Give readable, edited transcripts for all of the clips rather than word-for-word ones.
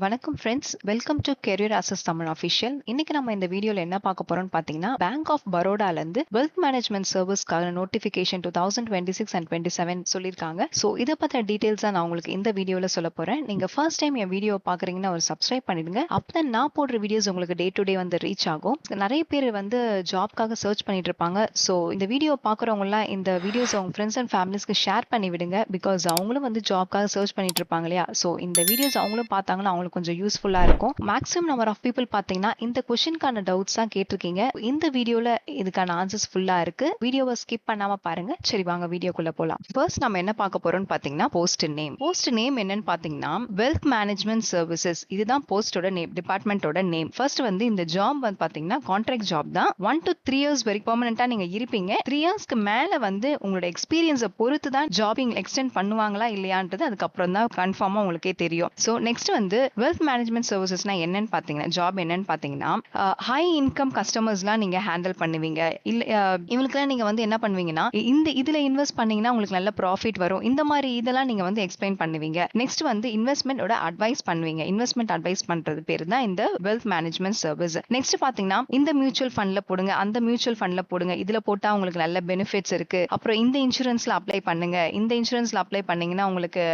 வணக்கம் friends, welcome to career access Tamil official. இன்னைக்கு நம்ம இந்த வீடியோல என்ன பார்க்க போறோம்னு பாத்தீங்கன்னா, பேங்க் ஆஃப் பரோடால இருந்து வெல்த் மேனேஜ்மெண்ட் சர்வீஸ்க்கான நோட்டிபிகேஷன் 2026 அண்ட் 27 சொல்லியிருக்காங்க. ஸோ இதை பத்தின டீடைல்ஸ் தான் நான் உங்களுக்கு இந்த வீடியோல சொல்ல போறேன். நீங்க ஃபர்ஸ்ட் டைம் என் வீடியோ பாக்குறீங்கன்னா ஒரு சப்ஸ்கிரைப் பண்ணிடுங்க. அப்பதான் நான் போடுற வீடியோஸ் உங்களுக்கு டே டு டே வந்து ரீச் ஆகும். நிறைய பேர் வந்து ஜாப்காக சர்ச் பண்ணிட்டு இருப்பாங்க. ஸோ இந்த வீடியோ பாக்குறவங்க எல்லாம் இந்த வீடியோஸ் அவங்க ஃப்ரெண்ட்ஸ் அண்ட் ஃபேமிலிஸ்க்கு ஷேர் பண்ணி விடுங்க. பிகாஸ் அவங்களும் வந்து ஜாப்காக சர்ச் பண்ணிட்டு இருப்பாங்க இல்லையா? ஸோ இந்த வீடியோஸ் அவங்களும் பார்த்தாங்கன்னா அவங்களுக்கு கொஞ்சம் யூஸ்ஃபுல்லா இருக்கும். மேக்ஸிமம் நம்பர் ஆஃப் பீப்புள் பாத்தீங்கன்னா இந்த கொஸ்டின்கான டவுட்ஸ் தான் கேட்டிருக்கீங்க. இந்த வீடியோல இதுக்கான ஆன்சர்ஸ் ஃபுல்லா இருக்கு. வீடியோவை ஸ்கிப் பண்ணாம பாருங்க. சரி, வாங்க வீடியோக்குள்ள போலாம். ஃபர்ஸ்ட் நம்ம என்ன பார்க்க போறோம்னு பாத்தீங்கன்னா போஸ்ட் நேம். போஸ்ட் நேம் என்னன்னு பாத்தீங்கன்னா வெல்த் மேனேஜ்மெண்ட் சர்வீசஸ். இதுதான் போஸ்டோட நேம், டிபார்ட்மெண்டோட நேம். ஃபர்ஸ்ட் வந்து இந்த ஜாப் வந்து பாத்தீங்கன்னா கான்ட்ராக்ட் ஜாப் தான். 1 to 3 இயர்ஸ் வரைக்கும் பெர்மனண்டா நீங்க இருப்பீங்க. 3 இயர்ஸ்க்கு மேல வந்து உங்களோட எக்ஸ்பீரியன்ஸை பொறுத்து தான் ஜாபிங் எக்ஸ்டெண்ட் பண்ணுவாங்களா இல்லையான்றது அதுக்கப்புறம் தான் கன்ஃபார்மா உங்களுக்கே தெரியும். ஸோ நெக்ஸ்ட் வந்து வெல்த் மேனேஜ்மெண்ட் சர்வீசஸ்னா என்னன்னு பாத்தீங்கன்னா, ஜாப் என்னன்னு பாத்தீங்கன்னா ஹை இன்கம் கஸ்டமர்ஸ்லாம் நீங்க ஹேண்டில் பண்ணுவீங்க. இல்ல இவங்களுக்குலாம் நீங்க வந்து என்ன பண்ணுவீங்கன்னா, இதுல இன்வெஸ்ட் பண்ணீங்கன்னா உங்களுக்கு நல்ல ப்ராஃபிட் வரும், இந்த மாதிரி இதெல்லாம் நீங்க வந்து எக்ஸ்பிளைன் பண்ணுவீங்க. நெக்ஸ்ட் வந்து இன்வெஸ்ட்மெண்டோட அட்வைஸ் பண்ணுவீங்க. இன்வெஸ்ட்மெண்ட் அட்வைஸ் பண்றது பேர் தான் இந்த வெல்த் மேனேஜ்மெண்ட் சர்வீஸ். நெக்ஸ்ட் பாத்தீங்கன்னா இந்த மியூச்சுவல் ஃபண்ட்ல போடுங்க, அந்த மியூச்சுவல் ஃபண்ட்ல போடுங்க, இதுல போட்டா உங்களுக்கு நல்ல பெனிஃபிட்ஸ் இருக்கு, அப்புறம் இந்த இன்சூரன்ஸ்ல அப்ளை பண்ணுங்க, இந்த இன்சூரன்ஸ்ல அப்ளை பண்ணீங்கன்னா உங்களுக்கு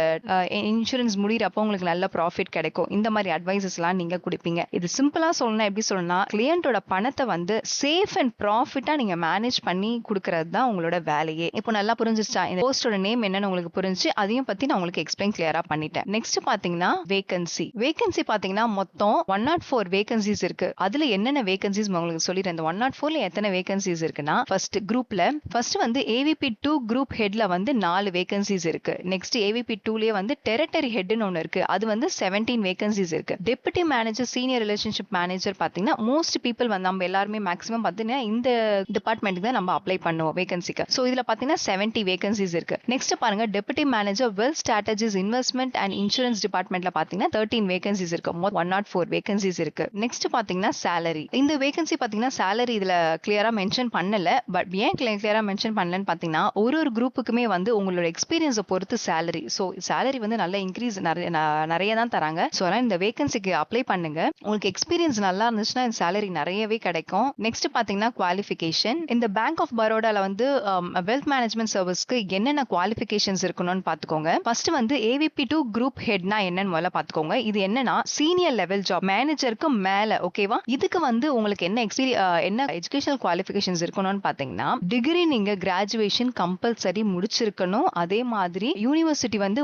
இன்சூரன்ஸ் முடியறப்போ உங்களுக்கு நல்ல ப்ராஃபிட் கிடைக்கும். இந்த மாதிரி அட்வைசஸ்லாம் நீங்க கொடுப்பீங்க. இது சிம்பிளா சொல்லணும், எப்படி சொல்லணும்னா கிளையண்டோட பணத்தை வந்து சேஃப் அண்ட் ப்ராஃபிட்டா நீங்க மேனேஜ் பண்ணி கொடுக்கறது தான் உங்களோட வேலையே. இப்போ நல்லா புரிஞ்சிச்சா? இந்த போஸ்டோட நேம் என்னன்னு உங்களுக்கு புரிஞ்சு, அதையும் பத்தி நான் உங்களுக்கு எக்ஸ்பிளைன் கிளியரா பண்ணிட்டேன். நெக்ஸ்ட் பாத்தீங்கன்னா வேகன்சி. வேகன்சி பாத்தீங்கன்னா மொத்தம் 104 வேகன்சிஸ் இருக்கு. அதுல என்னென்ன வேகன்சிஸ் உங்களுக்கு சொல்லிடுறேன். இந்த 104ல எத்தனை வேகன்சிஸ் இருக்குன்னா, ஃபர்ஸ்ட் வந்து ஏவிபி 2 குரூப் ஹெட்ல வந்து 4 வேகன்சிஸ் இருக்கு. நெக்ஸ்ட் ஏவிபி 2லயே வந்து டெரிட்டரி ஹெட்னு ஒன்னு இருக்கு. அது வந்து 17 வேகன்சிஸ் இருக்கு. Deputy manager, senior relationship manager பாத்தீங்கன்னா மோஸ்ட் பீப்புள் வந்து நம்ம எல்லாருமே மேக்ஸிமம் பாத்தீங்கன்னா இந்த டிபார்ட்மெண்ட்டுக்கு தான் நம்ம அப்ளை பண்ணுவோம் வேகன்சிக்கு. சோ இதுல பாத்தீங்கன்னா 70 வேகன்சிஸ் இருக்கு. நெக்ஸ்ட் பாருங்க, deputy manager wealth strategies investment and insurance டிபார்ட்மெண்ட்ல பாத்தீங்கன்னா 13 வேகன்சிஸ் இருக்கு. 104 வேகன்சிஸ் இருக்கு. நெக்ஸ்ட் பாத்தீங்கன்னா salary. இந்த வேகன்சி பாத்தீங்கன்னா salary இதுல கிளியரா மென்ஷன் பண்ணல. பட் ஏன் கிளியரா மென்ஷன் பண்ணலன்னு பாத்தீங்கன்னா ஒரு குரூப்புக்குமே வந்து உங்களோட எக்ஸ்பீரியன்ஸை பொறுத்து salary. சோ salary வந்து நல்ல இன்க்ரீஸ் நிறைய தான் தராங்க. சோ இந்த வேகன்சிக்கு அப்ளை பண்ணுங்க. உங்களுக்கு எக்ஸ்பீரியன்ஸ் நல்லா இருந்துச்சுன்னா இந்த salary நிறையவே கிடைக்கும். நெக்ஸ்ட் பாத்தீங்கன்னா குவாலிஃபிகேஷன். இந்த பேங்க் ஆஃப் பரோடால வந்து வெல்த் மேனேஜ்மெண்ட் சர்வீஸ்க்கு என்னென்ன குவாலிஃபிகேஷன்ஸ் இருக்கணும்னு பாத்துக்கோங்க. ஃபர்ஸ்ட் வந்து ஏவிபி 2 குரூப் ஹெட்னா என்னன்னு முதல்ல பாத்துக்கோங்க. இது என்னன்னா சீனியர் லெவல் ஜாப், மேனேஜருக்கு மேல. ஓகேவா? இதுக்கு வந்து உங்களுக்கு என்ன எஜுகேஷனல் குவாலிஃபிகேஷன்ஸ் இருக்கணும்னு பாத்தீங்கன்னா, டிகிரி நீங்க கிராஜுவேஷன் கம்பல்சரி முடிச்சிருக்கணும். அதே மாதிரி யூனிவர்சிட்டி வந்து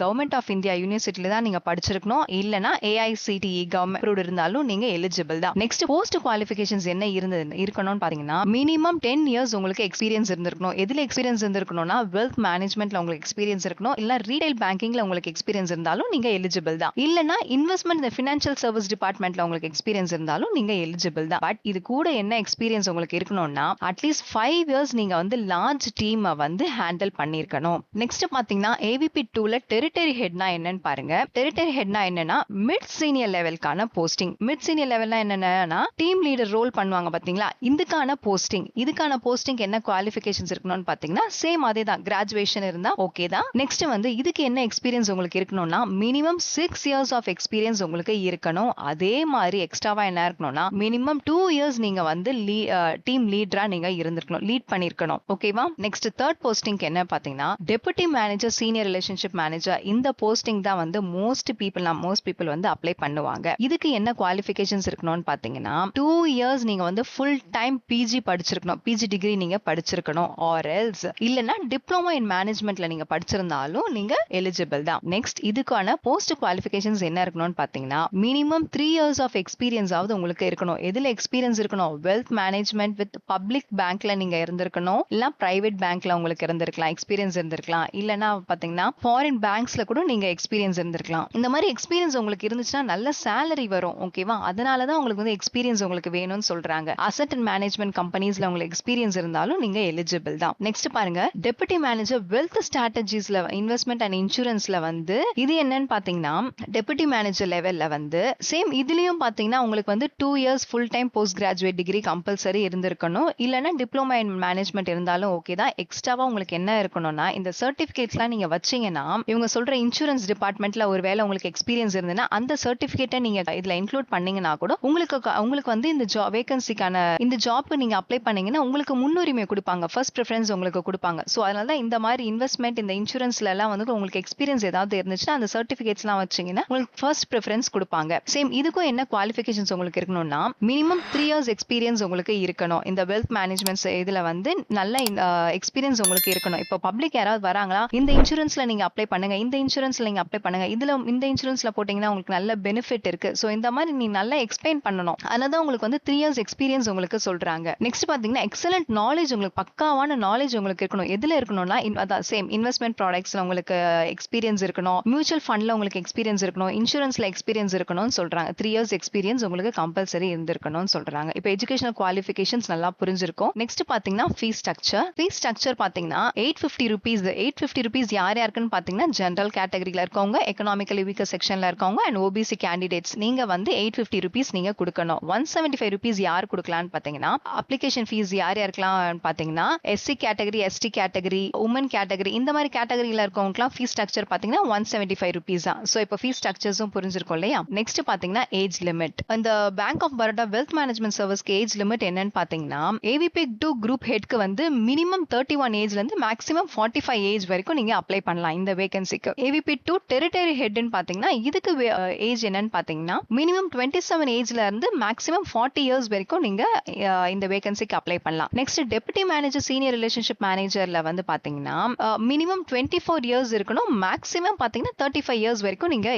கவர்மெண்ட் ஆஃப் இந்தியா யூனிவர்சிட்டில தான் நீங்க படிச்சிருக்கணும். இல்லனா AICTE கவர்மெண்ட் அப்ரூவ்ட் இருந்தாலும் நீங்க எலிஜிபிள் தான். நெக்ஸ்ட் போஸ்ட் குவாலிஃபிகேஷன்ஸ் என்ன இருக்கணும்னு பாத்தீங்கன்னா, மினிமம் 10 இயர்ஸ் உங்களுக்கு எக்ஸ்பீரியன்ஸ் இருந்திருக்கணும். எதுல எக்ஸ்பீரியன்ஸ் இருந்திருக்கணும்னா வெல்த் மேனேஜ்மெண்ட்ல உங்களுக்கு எக்ஸ்பீரியன்ஸ் இருக்கணும். இல்ல ரீட்டைல் பேங்கிங்ல உங்களுக்கு எக்ஸ்பீரியன்ஸ் இருந்தாலும் நீங்க எலிஜிபிள் தான். இல்லனா இன்வெஸ்ட்மெண்ட் இந்த ஃபினான்ஷியல் சர்வீஸ் டிபார்ட்மெண்ட்ல உங்களுக்கு எக்ஸ்பீரியன்ஸ் இருந்தாலும் நீங்க எலிஜிபிள் தான். பட் இது கூட என்ன எக்ஸ்பீரியன்ஸ் உங்களுக்கு இருக்கணும்னா அட்லீஸ்ட் 5 இயர்ஸ் நீங்க வந்து லார்ஜ் டீமை வந்து ஹேண்டில் பண்ணிருக்கணும். நெக்ஸ்ட் பாத்தீங்கன்னா ஏவிபி 2ல டெரிட்டரி ஹெட்னா என்னன்னு பாருங்க. டெரிட்டரி ஹெட்னா என்னன்னா மிட் சீனியர் லெவலுக்கான போஸ்டிங். மிட் சீனியர் லெவல்னா என்னன்னா டீம் லீடர் ரோல் பண்ணுவாங்க பாத்தீங்களா, இதுக்கான போஸ்டிங் என்ன குவாலிஃபிகேஷன்ஸ் இருக்கணும்னு பாத்தீங்கன்னா சேம் அதே தான், கிராஜுவேஷன் இருந்தா ஓகே தான். நெக்ஸ்ட் வந்து இதுக்கு என்ன எக்ஸ்பீரியன்ஸ் உங்களுக்கு இருக்கணும்னா மினிமம் 6 இயர்ஸ் ஆஃப் எக்ஸ்பீரியன்ஸ் உங்களுக்கு இருக்கணும். அதே மாதிரி எக்ஸ்ட்ராவா என்ன இருக்கணும்னா மினிமம் 2 இயர்ஸ் நீங்க வந்து டீம் லீடரா நீங்க இருந்திருக்கணும், லீட் பண்ணிருக்கணும். ஓகேவா? நெக்ஸ்ட் தேர்ட் போஸ்டிங் என்ன பாத்தீங்கன்னா deputy manager, senior relationship manager. இந்த போஸ்டிங் தான் வந்து மோஸ்ட் பீப்புள் வந்து அப்ளை பண்ணுவாங்க. இதுக்கு என்ன குவாலிஃபிகேஷன்ஸ் இருக்கணும்னு பாத்தீங்கன்னா 2 இயர்ஸ் நீங்க வந்து ஃபுல் டைம் பிஜி படிச்சிருக்கணும், பிஜி டிகிரி நீங்க படிச்சிருக்கணும். ஆர் எல்ஸ் இல்லனா டிப்ளமோ இன் மேனேஜ்மெண்ட்ல நீங்க படிச்சிருந்தாலும் நீங்க எலிஜிபிள் தான். நெக்ஸ்ட் இதுக்கான போஸ்ட் குவாலிஃபிகேஷன்ஸ் என்ன இருக்கணும்னு பாத்தீங்கன்னா மினிமம் 3 இயர்ஸ் ஆஃப் எக்ஸ்பீரியன்ஸ் ஆவது உங்களுக்கு இருக்கணும். எதுல எக்ஸ்பீரியன்ஸ் இருக்கணும்? வெல்த் மேனேஜ்மெண்ட் வித் பப்ளிக் பேங்க்ல நீங்க இருந்திருக்கணும், இல்ல பிரைவேட் பேங்க்ல உங்களுக்கு இருந்திருக்கலாம், எக்ஸ்பீரியன்ஸ் இருந்திருக்கலாம். இல்லனா பாத்தீங்கன்னா ஃபாரின் பேங்க்ஸ்ல கூட நீங்க எக்ஸ்பீரியன்ஸ் இருந்திருக்கலாம். இந்த மாதிரி எக்ஸ்பீரியன்ஸ் உங்களுக்கு இருந்துச்சுன்னா நல்ல salary வரும். ஓகேவா? அதனாலதான் உங்களுக்கு வந்து எக்ஸ்பீரியன்ஸ் உங்களுக்கு வேணும்னு சொல்றாங்க. அசெட் அண்ட் மேனேஜ்மெண்ட் கம்பெனிஸ்ல உங்களுக்கு எக்ஸ்பீரியன்ஸ் இருந்தாலும் நீங்க எலிஜிபிள் தான். நெக்ஸ்ட் பாருங்க, டெப்யூட்டி மேனேஜர் வெல்த் ஸ்ட்ராட்டஜிஸ்ல இன்வெஸ்ட்மெண்ட் அண்ட் இன்சூரன்ஸ்ல வந்து இது என்னன்னு பாத்தீங்கன்னா டெப்யூட்டி மேனேஜர் லெவல்ல வந்து சேம் இதுலயும் பாத்தீங்கன்னா உங்களுக்கு வந்து 2 years full time post graduate degree compulsory இருந்திருக்கணும். இல்லனா டிப்ளமோ இன் மேனேஜ்மெண்ட் இருந்தாலும் ஓகே தான். எக்ஸ்ட்ராவா உங்களுக்கு என்ன இருக்கணும்னா இந்த சர்டிபிகேட்ஸ்லாம் நீங்க வச்சீங்கன்னா இவங்க சொல்ற இன்சூரன்ஸ் டிபார்ட்மெண்ட்ல ஒருவேளை உங்களுக்கு எக்ஸ்பீரியன்ஸ் எக்ஸ்பீரியன்ஸ் இருந்ததுன்னா அந்த சர்டிபிகேட்டை நீங்க இதுல இன்க்ளூட் பண்ணீங்கன்னா கூட உங்களுக்கு வந்து இந்த வேகன்சிக்கான இந்த ஜாப்க்கு நீங்க அப்ளை பண்ணீங்கன்னா உங்களுக்கு முன்னுரிமை கொடுப்பாங்க, ஃபர்ஸ்ட் ப்ரிஃபரன்ஸ் உங்களுக்கு கொடுப்பாங்க. ஸோ அதனால தான் இந்த மாதிரி இன்வெஸ்ட்மெண்ட் இந்த இன்சூரன்ஸ்ல எல்லாம் வந்து உங்களுக்கு எக்ஸ்பீரியன்ஸ் ஏதாவது இருந்துச்சுன்னா அந்த சர்டிபிகேட்ஸ்லாம் வச்சீங்கன்னா உங்களுக்கு ஃபர்ஸ்ட் ப்ரிஃபரன்ஸ் கொடுப்பாங்க. சேம் இதுக்கும் என்ன குவாலிஃபிகேஷன்ஸ் உங்களுக்கு இருக்கணும்னா மினிமம் 3 இயர்ஸ் எக்ஸ்பீரியன்ஸ் உங்களுக்கு இருக்கணும். இந்த வெல்த் மேனேஜ்மெண்ட் இதுல வந்து நல்ல எக்ஸ்பீரியன்ஸ் உங்களுக்கு இருக்கணும். இப்போ பப்ளிக் யாராவது வராங்களா, இந்த இன்சூரன்ஸ்ல நீங்க அப்ளை பண்ணுங்க, இந்த இன்சூரன்ஸ்ல நீங்க அப்ளை பண்ணுங்க, இதுல இந்த இன்சூரன்ஸ்ல போட்டீங்கன்னா உங்களுக்கு நல்ல பெனிஃபிட் இருக்கு. ஸோ இந்த மாதிரி நீ நல்லா எக்ஸ்பிளைன் பண்ணணும். அதனால உங்களுக்கு வந்து 3 இயர்ஸ் எக்ஸ்பீரியன்ஸ் உங்களுக்கு சொல்றாங்க. நெக்ஸ்ட் பாத்தீங்கன்னா எக்ஸலென்ட் நாலேஜ், உங்களுக்கு பக்காவான நாலேஜ் உங்களுக்கு இருக்கணும். எதுல இருக்கணும்னா அதான் சேம் இன்வெஸ்ட்மெண்ட் ப்ராடக்ட்ஸ்ல உங்களுக்கு எக்ஸ்பீரியன்ஸ் இருக்கணும், மியூச்சுவல் ஃபண்ட்ல உங்களுக்கு எக்ஸ்பீரியன்ஸ் இருக்கணும், இன்சூரன்ஸ்ல எக்ஸ்பீரியன்ஸ் இருக்கணும்னு சொல்றாங்க. 3 இயர்ஸ் எக்ஸ்பீரியன்ஸ் உங்களுக்கு கம்பல்சரி இருந்திருக்கணும்னு சொல்றாங்க. இப்போ எஜுகேஷனல் குவாலிஃபிகேஷன்ஸ் நல்லா புரிஞ்சிருக்கும். நெக்ஸ்ட் பாத்தீங்கன்னா ஃபீஸ் ஸ்ட்ரக்சர். ஃபீஸ் ஸ்ட்ரக்சர் பாத்தீங்கன்னா 850 rupees. 850 rupees யார் யாருக்குன்னு பாத்தீங்கன்னா ஜெனரல் கேட்டகரியில இருக்கவங்க, எக்கனாமிக்கலி வீக்கர் செக்ஷன்ல இருக்கவங்க அண்ட் ஓபிசி கேண்டிடேட்ஸ். நீங்க வந்து 850 rupees நீங்க கொடுக்கணும். 175 rupees யார் கொடுக்கலாம்னு பாத்தீங்கன்னா அப்ளிகேஷன் ஃபீஸ் யார் யாருக்கெல்லாம் பாத்தீங்கன்னா SC category, ST category, woman category, இந்த மாதிரி கேட்டகரியில இருக்கவங்களுக்குலாம் ஃபீஸ் ஸ்ட்ரக்சர் பாத்தீங்கன்னா 175 rupees தான். சோ இப்போ ஃபீஸ் ஸ்ட்ரக்சர்ஸும் புரிஞ்சிருக்கும் இல்லையா? நெக்ஸ்ட் பாத்தீங்கன்னா ஏஜ் லிமிட். இந்த bank of Baroda wealth management சர்வீஸ்க்கு ஏஜ் லிமிட் என்னன்னு பாத்தீங்கன்னா ஏவிபி 2 குரூப் ஹெட்க்கு வந்து மினிமம் 31 ஏஜ்ல இருந்து மேக்ஸிமம் 45 ஏஜ் வரைக்கும் நீங்க அப்ளை பண்ணலாம் இந்த வேகன்சிக்கு. ஏவிபி 2 டெரிட்டரி ஹெட்னு பாத்தீங்கன்னா இதுக்கு ஏஜ் என்னன்னு பாத்தீங்கன்னா மினிமம் 27 ஏஜ்ல இருந்து மேக்ஸிமம் 40 இயர்ஸ் வரைக்கும் நீங்க இந்த வேகன்சிக்கு அப்ளை பண்ணலாம். Next deputy manager, senior relationship மேனேஜர்ல வந்து பாத்தீங்கன்னா மினிமம் 24 இயர்ஸ் இருக்கணும், மேக்ஸிமம் பாத்தீங்கன்னா 35 இயர்ஸ் வரைக்கும் நீங்க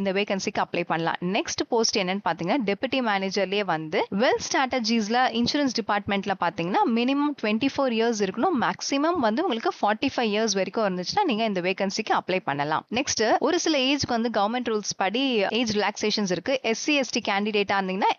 இந்த வேகன்சிக்கு அப்ளை பண்ணலாம். நெக்ஸ்ட் போஸ்ட் என்னன்னு பாத்தீங்கன்னா டெபுட்டி மேனேஜர்லயே வந்து வெல்த் ஸ்ட்ராட்டஜிஸ்ல இன்சூரன்ஸ் டிபார்ட்மெண்ட்ல பாத்தீங்கன்னா மினிமம் 24 இயர்ஸ் இருக்கணும், மேக்ஸிமம் வந்து உங்களுக்கு 45 இயர்ஸ் வரைக்கும் இருந்துச்சுன்னா நீங்க இந்த வேகன்சிக்கு அப்ளை பண்ணலாம். நெக்ஸ்ட் ஒரு சில ஏஜ்க்கு வந்து கவர்மெண்ட் ரூல்ஸ் படி ஏஜ் ரிலாக்ஸேஷன்ஸ் இருக்கு. எஸ்சி எஸ்டி கேண்டிடேட்டா இருந்தீங்கன்னா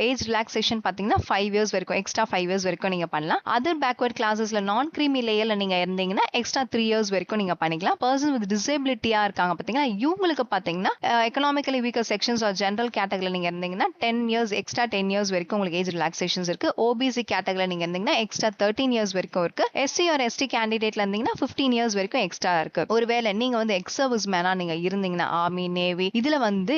ஏஜ் ரிலாக்ஸேஷன் பாத்தீங்கன்னா 5 இயர்ஸ் வரைக்கும், எக்ஸ்ட்ரா 5 இயர்ஸ் வரைக்கும் நீங்க பண்ணலாம். அதர் பேக்வர்ட் கிளாஸஸ்ல நான் கிரீமி லேயர்ல நீங்க இருந்தீங்கன்னா எக்ஸ்ட்ரா 3 இயர்ஸ் வரைக்கும் நீங்க பண்ணிக்கலாம். பர்சன் வித் டிசேபிலிட்டியா இருக்காங்க பாத்தீங்கன்னா இவங்களுக்கு பாத்தீங்கன்னா economically weaker sections or general கேட்டகரியில நீங்க இருந்தீங்கன்னா 10 இயர்ஸ், எக்ஸ்ட்ரா 10 இயர்ஸ் வரைக்கும் உங்களுக்கு ஏஜ் ரிலாக்ஸேஷன்ஸ் இருக்கு. ஓபிசி கேட்டகரியில நீங்க இருந்தீங்கன்னா எக்ஸ்ட்ரா 13 இயர்ஸ் வரைக்கும் இருக்கு. எஸ்சி ஆர் எஸ்டி கேண்டிடேட்ல இருந்தீங்கன்னா 15 இயர்ஸ் வரைக்கும் எக்ஸ்ட்ரா இருக்கு. ஒருவேளை நீங்க வந்து எக்ஸ் சர்வீஸ் மேனா நீங்க இருந்தீங்கன்னா ஆர்மி, நேவி, இதுல வந்து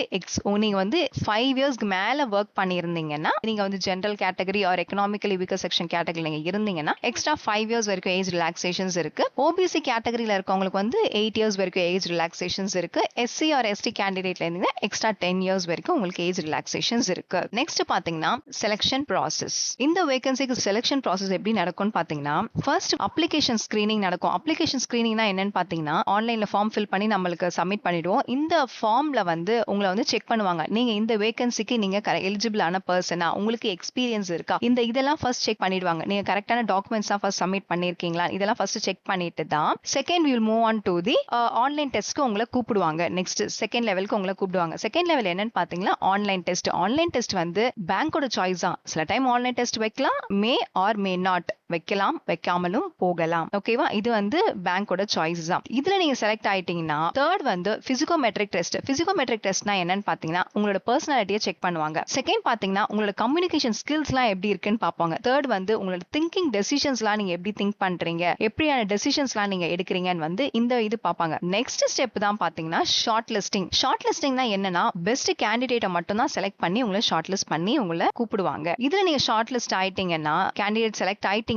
நீங்க வந்து 5 இயர்ஸ்க்கு மேல ஒர்க் பண்ணியிருந்தீங்கன்னா நீங்க வந்து general category R economically weaker section கேட்டகரியில நீங்க இருந்தீங்கன்னா எக்ஸ்ட்ரா 5 இயர்ஸ் வரைக்கும் ஏஜ் ரிலாக்ஸேஷன்ஸ் இருக்கு. ஓபிசி கேட்டகரியில இருக்கவங்களுக்கு வந்து 8 இயர்ஸ் வரைக்கும் ஏஜ் ரிலாக்ஸேஷன்ஸ் இருக்கு. எஸ்சி ஆர் எஸ்டி கேண்டிடேட்ல இருந்தீங்கன்னா எக்ஸ்ட்ரா 10 இயர்ஸ் வரைக்கும் உங்களுக்கு ஏஜ் ரிலாக்ஸேஷன்ஸ் இருக்கு. நெக்ஸ்ட் பாத்தீங்கன்னா செலக்ஷன் ப்ராசஸ். இந்த வேகன்சிக்கு செலக்ஷன் ப்ராசஸ் எப்படி நடக்கும்னு பாத்தீங்கன்னா ஃபர்ஸ்ட் அப்ளிகேஷன் ஸ்கிரீனிங் நடக்கும். அப்ளிகேஷன் ஸ்கிரீனிங்னா என்னன்னு பாத்தீங்கன்னா ஆன்லைன்ல ஃபார்ம் ஃபில் பண்ணி நம்மளுக்கு சப்மிட் பண்ணிடுவோம். இந்த ஃபார்ம்ல வந்து உங்களை வந்து செக் பண்ணுவாங்க, நீங்க இந்த வேகன்சிக்கு நீங்க எலிஜிபிளான பர்சனா, உங்களுக்கு எக்ஸ்பீரியன்ஸ் இருக்கா, இதெல்லாம் ஃபர்ஸ்ட் செக் பண்ணிடுவாங்க. நீங்க கரெக்டான டாக்குமெண்ட்ஸ் ஃபர்ஸ்ட் சப்மிட் பண்ணிருக்கீங்களா, இதெல்லாம் ஃபர்ஸ்ட் செக் பண்ணிட்டு தான் second we will move on to the online டெஸ்ட்க்கு உங்களை கூப்பிடுவாங்க. நெக்ஸ்ட் செகண்ட் லெவலுக்கு உங்களை கூப்பிடுவாங்க. செகண்ட் லெவல் என்னன்னு பாத்தீங்கன்னா ஆன்லைன் டெஸ்ட். ஆன்லைன் டெஸ்ட் வந்து பேங்கோட சாய்ஸ் தான். சில டைம் ஆன்லைன் டெஸ்ட் வைக்கலாம், மே ஆர் மே நாட் வைக்கலாம், வைக்காமலும் போகலாம். ஓகேவா? இது வந்து பேங்கோட சாய்ஸ் தான். இதுல நீங்க செலக்ட் ஆயிட்டீங்கன்னா தேர்ட் வந்து பிசிகோமெட்ரிக் டெஸ்ட். பிசிகோமெட்ரிக் டெஸ்ட்னா என்னன்னு பாத்தீங்கன்னா உங்களோட பர்சனாலிட்டியை செக் பண்ணுவாங்க. செகண்ட் பாத்தீங்கன்னா உங்களோட கம்யூனிகேஷன் ஸ்கில்ஸ்லாம் எப்படி இருக்குன்னு பாப்பாங்க. தேர்ட் வந்து உங்களோட திங்கிங் டெசிஷன்ஸ்லாம் நீங்க எப்படி திங்க் பண்றீங்க, எப்படியான டெசிஷன்ஸ்லாம் நீங்க எடுக்கிறீங்கன்னு வந்து இது பாப்பாங்க. நெக்ஸ்ட் ஸ்டெப் தான் பாத்தீங்கன்னா ஷார்ட் லிஸ்டிங். ஷார்ட் லிஸ்டிங்னா என்னன்னா பெஸ்ட் கேண்டிடேட்டை மட்டும் தான் செலக்ட் பண்ணி உங்களை ஷார்ட் லிஸ்ட் பண்ணி உங்களை கூப்பிடுவாங்க. இதுல நீங்க ஷார்ட் லிஸ்ட் ஆயிட்டீங்கன்னா கேண்டிடேட் செலக்ட் ஆயிட்டீங்கன்னா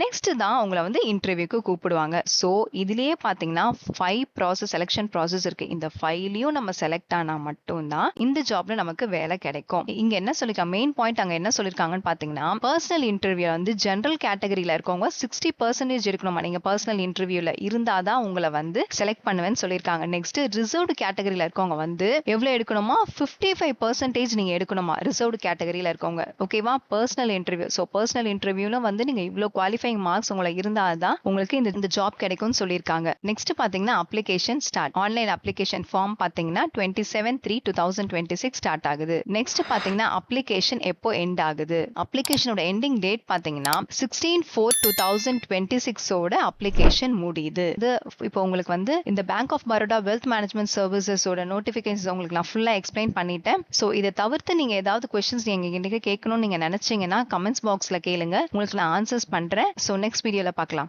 நெக்ஸ்ட் தான் உங்களை வந்து இன்டர்வியூக்கு கூப்பிடுவாங்க. சோ இதுலயே பாத்தீங்கன்னா 5 ப்ராசஸ் செலக்ஷன் ப்ராசஸ் இருக்கு. இந்த 5லயும் நம்ம செலக்ட் ஆனா மட்டும் தான் இந்த ஜாப்ல நமக்கு வேலை கிடைக்கும். இங்க என்ன சொல்லிருக்காங்க, மெயின் பாயிண்ட் அங்க என்ன சொல்லிருக்காங்கன்னு பாத்தீங்கன்னா பர்சனல் இன்டர்வியூ வந்து ஜெனரல் கேட்டகரியில இருக்கவங்க 60% இருக்கணுமா. நீங்க பர்சனல் இன்டர்வியூல இருந்தாதான் உங்களை வந்து செலக்ட் பண்ணுவேன்னு சொல்லிருக்காங்க. நெக்ஸ்ட் ரிசர்வ்டு கேட்டகரியில இருக்கவங்க வந்து எவ்வளவு எடுக்கணுமா, 55% நீங்க எடுக்கணுமா ரிசர்வ்டு கேட்டகரியில இருக்கவங்க. ஓகேவா? Personal interview. சோ பர்சனல் இன்டர்வியூல வந்து நீங்க இவ்வளவு குவாலிஃபைங் மார்க்ஸ் உங்களுக்கு இருந்தாதான் உங்களுக்கு இந்த ஜாப் கிடைக்கும்னு சொல்லிருக்காங்க. நெக்ஸ்ட் பாத்தீங்கன்னா application start. Online application form பாத்தீங்கன்னா 27/3/2026 ஸ்டார்ட் ஆகுது. நெக்ஸ்ட் பாத்தீங்கன்னா அப்ளிகேஷன் எப்போ எண்ட் ஆகுது, அப்ளிகேஷனோட எண்டிங் டேட் பாத்தீங்கன்னா 16/4/2026 ஓட அப்ளிகேஷன் முடியுது. இது இப்போ உங்களுக்கு வந்து இந்த bank of Baroda wealth management சர்வீசஸோட நோட்டிபிகேஷன்ஸ் உங்களுக்கு நான் ஃபுல்லா எக்ஸ்பிளைன் பண்ணிட்டேன். சோ இதை தவிர்த்து நீங்க ஏதாவது கொஸ்டின்ஸ் நீங்க எங்க கேட்கணும்னு நீங்க நினைச்சீங்கன்னா கமெண்ட்ஸ் பாக்ஸ்ல கேளுங்க, உங்களுக்கு நான் ஆன்சர்ஸ் பண்றேன். சோ நெக்ஸ்ட் வீடியோல பார்க்கலாம்.